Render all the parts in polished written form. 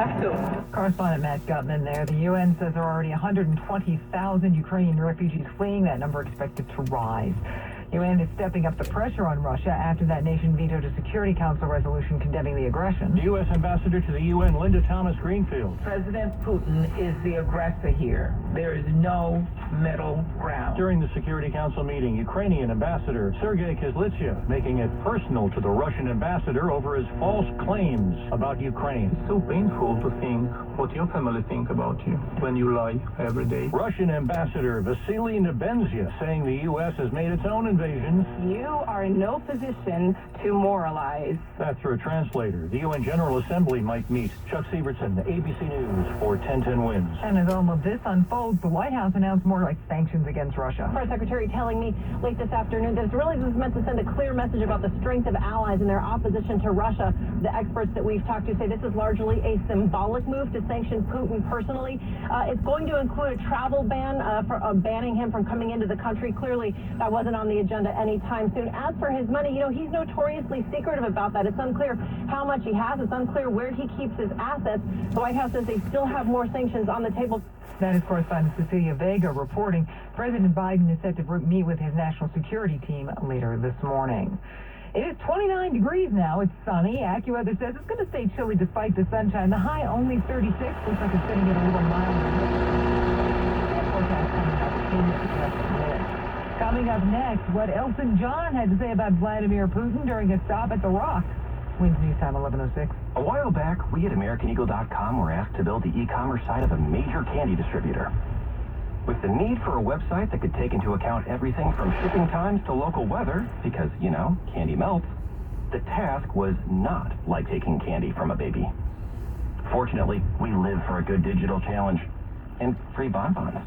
have to. Correspondent Matt Gutman there. The UN says there are already 120,000 Ukrainian refugees fleeing. That number expected to rise. UN is stepping up the pressure on Russia after that nation vetoed a Security Council resolution condemning the aggression. The U.S. Ambassador to the UN, Linda Thomas-Greenfield. President Putin is the aggressor here. There is no middle ground. During the Security Council meeting, Ukrainian Ambassador Sergei Kyslytsya making it personal to the Russian ambassador over his false claims about Ukraine. It's so painful to think what your family think about you when you lie every day. Russian Ambassador Vasily Nebenzia saying the U.S. has made its own invasions. You are in no position to moralize. That's through a translator. The UN General Assembly might meet. Chuck Sievertson, ABC News for 1010 Wins. And as all of this unfolds, the White House announced more like sanctions against Russia. Press Secretary telling me late this afternoon that it's really just meant to send a clear message about the strength of allies and their opposition to Russia. The experts that we've talked to say this is largely a symbolic move to sanction Putin personally. It's going to include a travel ban, banning him from coming into the country. Clearly, that wasn't on the agenda anytime soon. As for his money, he's notoriously secretive about that. It's unclear how much he has. It's unclear where he keeps his assets. The White House says they still have more sanctions on the table. That is correspondent Cecilia Vega reporting. President Biden is set to meet with his national security team later this morning. It is 29 degrees now. It's sunny. AccuWeather says it's going to stay chilly despite the sunshine. The high only 36. Looks like it's going to get a little milder. That forecast coming up in just a minute. Coming up next, what Elton John had to say about Vladimir Putin during a stop at The Rock. Wins News Time 11:06. A while back, we at AmericanEagle.com were asked to build the e-commerce site of a major candy distributor. With the need for a website that could take into account everything from shipping times to local weather, because, candy melts, the task was not like taking candy from a baby. Fortunately, we live for a good digital challenge and free bonbons.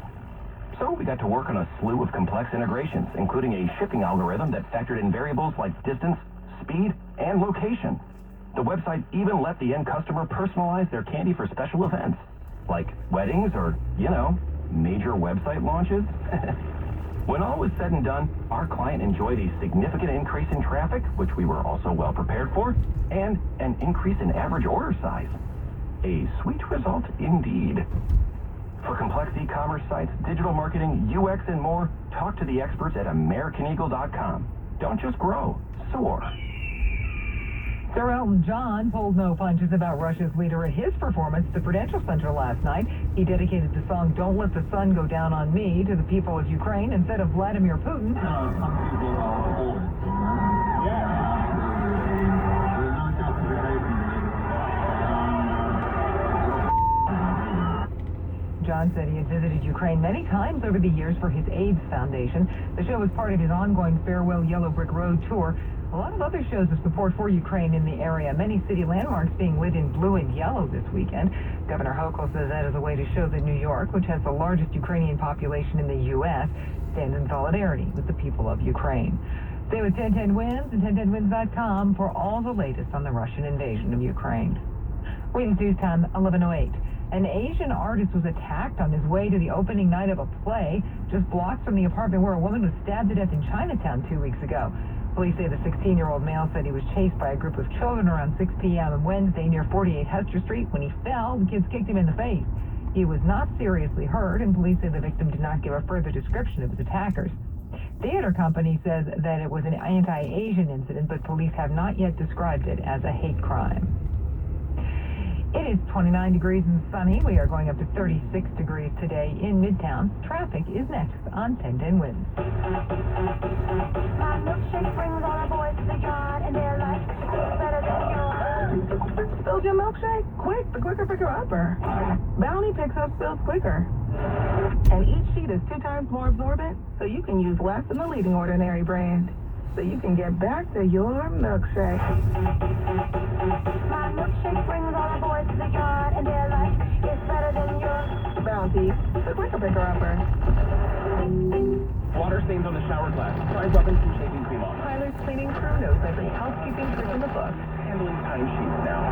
So we got to work on a slew of complex integrations, including a shipping algorithm that factored in variables like distance, speed, and location. The website even let the end customer personalize their candy for special events, like weddings or, major website launches. When all was said and done, our client enjoyed a significant increase in traffic, which we were also well prepared for, and an increase in average order size. A sweet result indeed. For complex e-commerce sites, digital marketing, UX, and more, talk to the experts at AmericanEagle.com. Don't just grow, soar. Sir Elton John pulled no punches about Russia's leader at his performance at the Prudential Center last night. He dedicated the song Don't Let the Sun Go Down on Me to the people of Ukraine instead of Vladimir Putin. Some people are bored. John said he had visited Ukraine many times over the years for his AIDS Foundation. The show was part of his ongoing Farewell Yellow Brick Road tour. A lot of other shows of support for Ukraine in the area. Many city landmarks being lit in blue and yellow this weekend. Governor Hochul says that is a way to show that New York, which has the largest Ukrainian population in the U.S., stands in solidarity with the people of Ukraine. Stay with 1010 Wins and 1010wins.com for all the latest on the Russian invasion of Ukraine. Wins News Time 11:08. An Asian artist was attacked on his way to the opening night of a play just blocks from the apartment where a woman was stabbed to death in Chinatown 2 weeks ago. Police say the 16-year-old male said he was chased by a group of children around 6 p.m. on Wednesday near 48 Hester Street. When he fell, the kids kicked him in the face. He was not seriously hurt, and police say the victim did not give a further description of his attackers. Theater company says that it was an anti-Asian incident, but police have not yet described it as a hate crime. It is 29 degrees and sunny. We are going up to 36 degrees today in Midtown. Traffic is next on 1010 Wins. My milkshake brings all the boys to the yard, and they're like, it's better than yours. Spilled your milkshake? Quick, the quicker picker-upper. Bounty picks up spills quicker. And each sheet is 2 times more absorbent, so you can use less than the leading ordinary brand. So you can get back to your milkshake. My milkshake brings all the boys to the yard, and they're like, it's better than yours. Bounty, the quicker picker-upper. Water stains on the shower glass. Try rubbing some shaving cream on. Tyler's cleaning crew knows every housekeeping trick in the book. Handling timesheets now.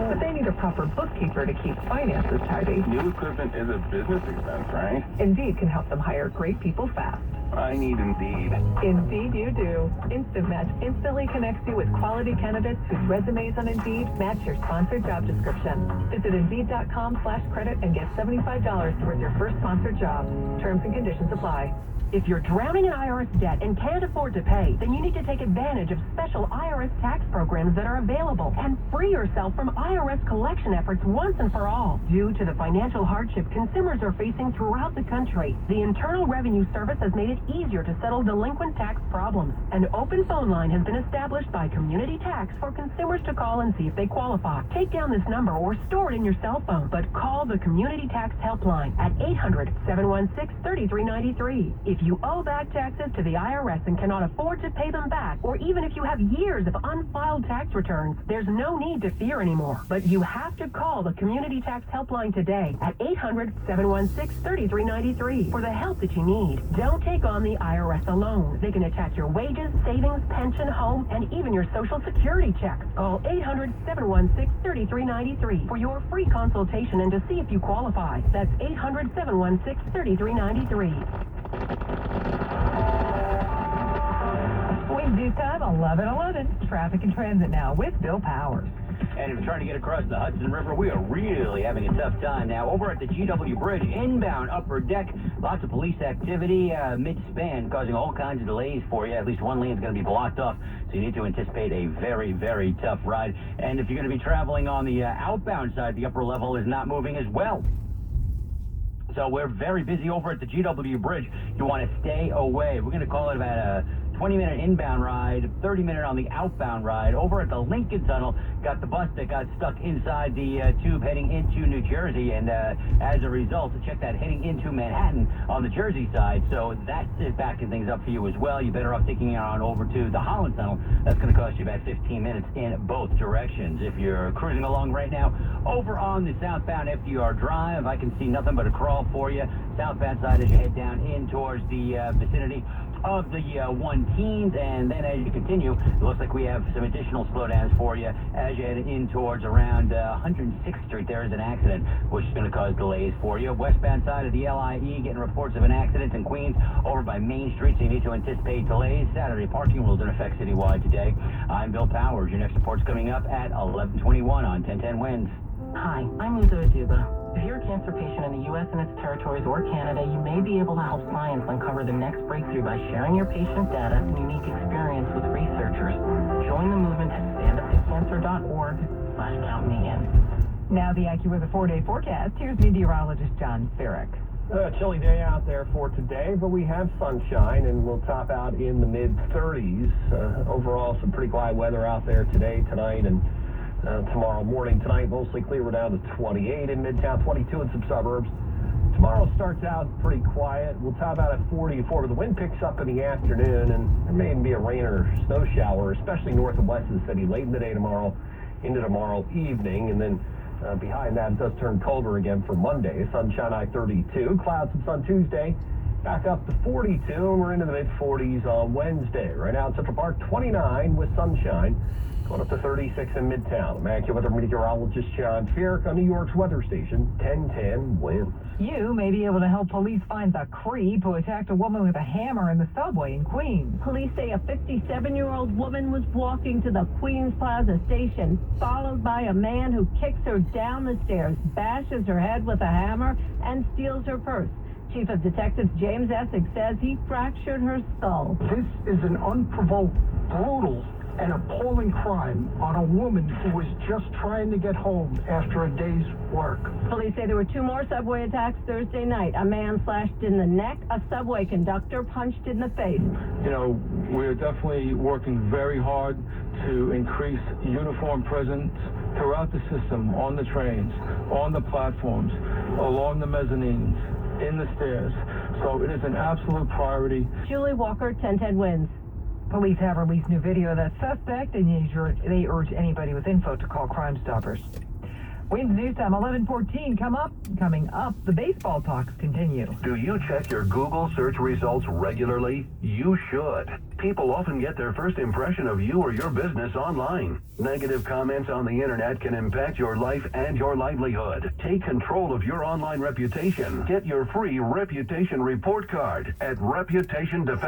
But they need a proper bookkeeper to keep finances tidy. New equipment is a business expense, right? Indeed can help them hire great people fast. I need Indeed. Indeed you do. Instant Match instantly connects you with quality candidates whose resumes on Indeed match your sponsored job description. Visit Indeed.com/credit and get $75 towards your first sponsored job. Terms and conditions apply. If you're drowning in IRS debt and can't afford to pay, then you need to take advantage of special IRS tax programs that are available and free yourself from IRS collection efforts once and for all. Due to the financial hardship consumers are facing throughout the country, the Internal Revenue Service has made it easier to settle delinquent tax problems. An open phone line has been established by Community Tax for consumers to call and see if they qualify. Take down this number or store it in your cell phone, but call the Community Tax Helpline at 800-716-3393. If you owe back taxes to the IRS and cannot afford to pay them back, or even if you have years of unfiled tax returns, there's no need to fear anymore. But you have to call the Community Tax Helpline today at 800-716-3393 for the help that you need. Don't take on the IRS alone. They can attach your wages, savings, pension, home, and even your Social Security checks. Call 800-716-3393 for your free consultation and to see if you qualify. That's 800-716-3393. Wayne News Time, 11:11. Traffic and transit now with Bill Powers. And if you're trying to get across the Hudson River, we are really having a tough time now. Over at the GW Bridge, inbound upper deck, lots of police activity mid-span, causing all kinds of delays for you. At least one lane is going to be blocked off, so you need to anticipate a very, very tough ride. And if you're going to be traveling on the outbound side, the upper level is not moving as well. So we're very busy over at the GW Bridge. You want to stay away. We're going to call it about a 20-minute inbound ride, 30-minute on the outbound ride. Over at the Lincoln Tunnel, got the bus that got stuck inside the tube heading into New Jersey, and as a result, check that heading into Manhattan on the Jersey side. So that is backing things up for you as well. You're better off taking it on over to the Holland Tunnel. That's going to cost you about 15 minutes in both directions. If you're cruising along right now, over on the southbound FDR Drive, I can see nothing but a crawl for you. Southbound side as you head down in towards the vicinity of the 1-teens, and then as you continue, it looks like we have some additional slowdowns for you as you head in towards around 106th Street. There is an accident, which is going to cause delays for you. Westbound side of the LIE, getting reports of an accident in Queens over by Main Street, so you need to anticipate delays. Saturday parking rules in effect citywide today. I'm Bill Powers. Your next report's coming up at 11:21 on 1010 Wins. Hi, I'm Uzo Aduba. If you're a cancer patient in the U.S. and its territories or Canada, you may be able to help science uncover the next breakthrough by sharing your patient data and unique experience with researchers. Join the movement at standuptocancer.org/countmein. Now the AccuWeather 4-day forecast. Here's meteorologist John Spirik. A chilly day out there for today, but we have sunshine, and we'll top out in the mid-30s. Overall, some pretty quiet weather out there today, tonight, and tomorrow morning. Tonight, mostly clear. We're down to 28 in Midtown, 22 in some suburbs. Tomorrow starts out pretty quiet. We'll top out at 44, but the wind picks up in the afternoon, and there may even be a rain or snow shower, especially north and west of the city, late in the day tomorrow into tomorrow evening. And then behind that, it does turn colder again for Monday. Sunshine high 32, clouds and sun Tuesday, back up to 42, and we're into the mid-40s on Wednesday. Right now in Central Park, 29 with sunshine. Going up to 36 in Midtown. I'm AccuWeather meteorologist John Spirik on New York's weather station, 1010 Wins. You may be able to help police find the creep who attacked a woman with a hammer in the subway in Queens. Police say a 57-year-old woman was walking to the Queens Plaza station, followed by a man who kicks her down the stairs, bashes her head with a hammer, and steals her purse. Chief of Detectives James Essex says he fractured her skull. This is an unprovoked, brutal, an appalling crime on a woman who was just trying to get home after a day's work. Police say there were 2 more subway attacks Thursday night. A man slashed in the neck, a subway conductor punched in the face. You know, we're definitely working very hard to increase uniform presence throughout the system, on the trains, on the platforms, along the mezzanines, in the stairs. So it is an absolute priority. Julie Walker, 1010 Wins. Police have released new video of that suspect, and they urge anybody with info to call Crime Stoppers. Wins News Time, 11:14. Coming up, the baseball talks continue. Do you check your Google search results regularly? You should. People often get their first impression of you or your business online. Negative comments on the internet can impact your life and your livelihood. Take control of your online reputation. Get your free reputation report card at Reputation Defense.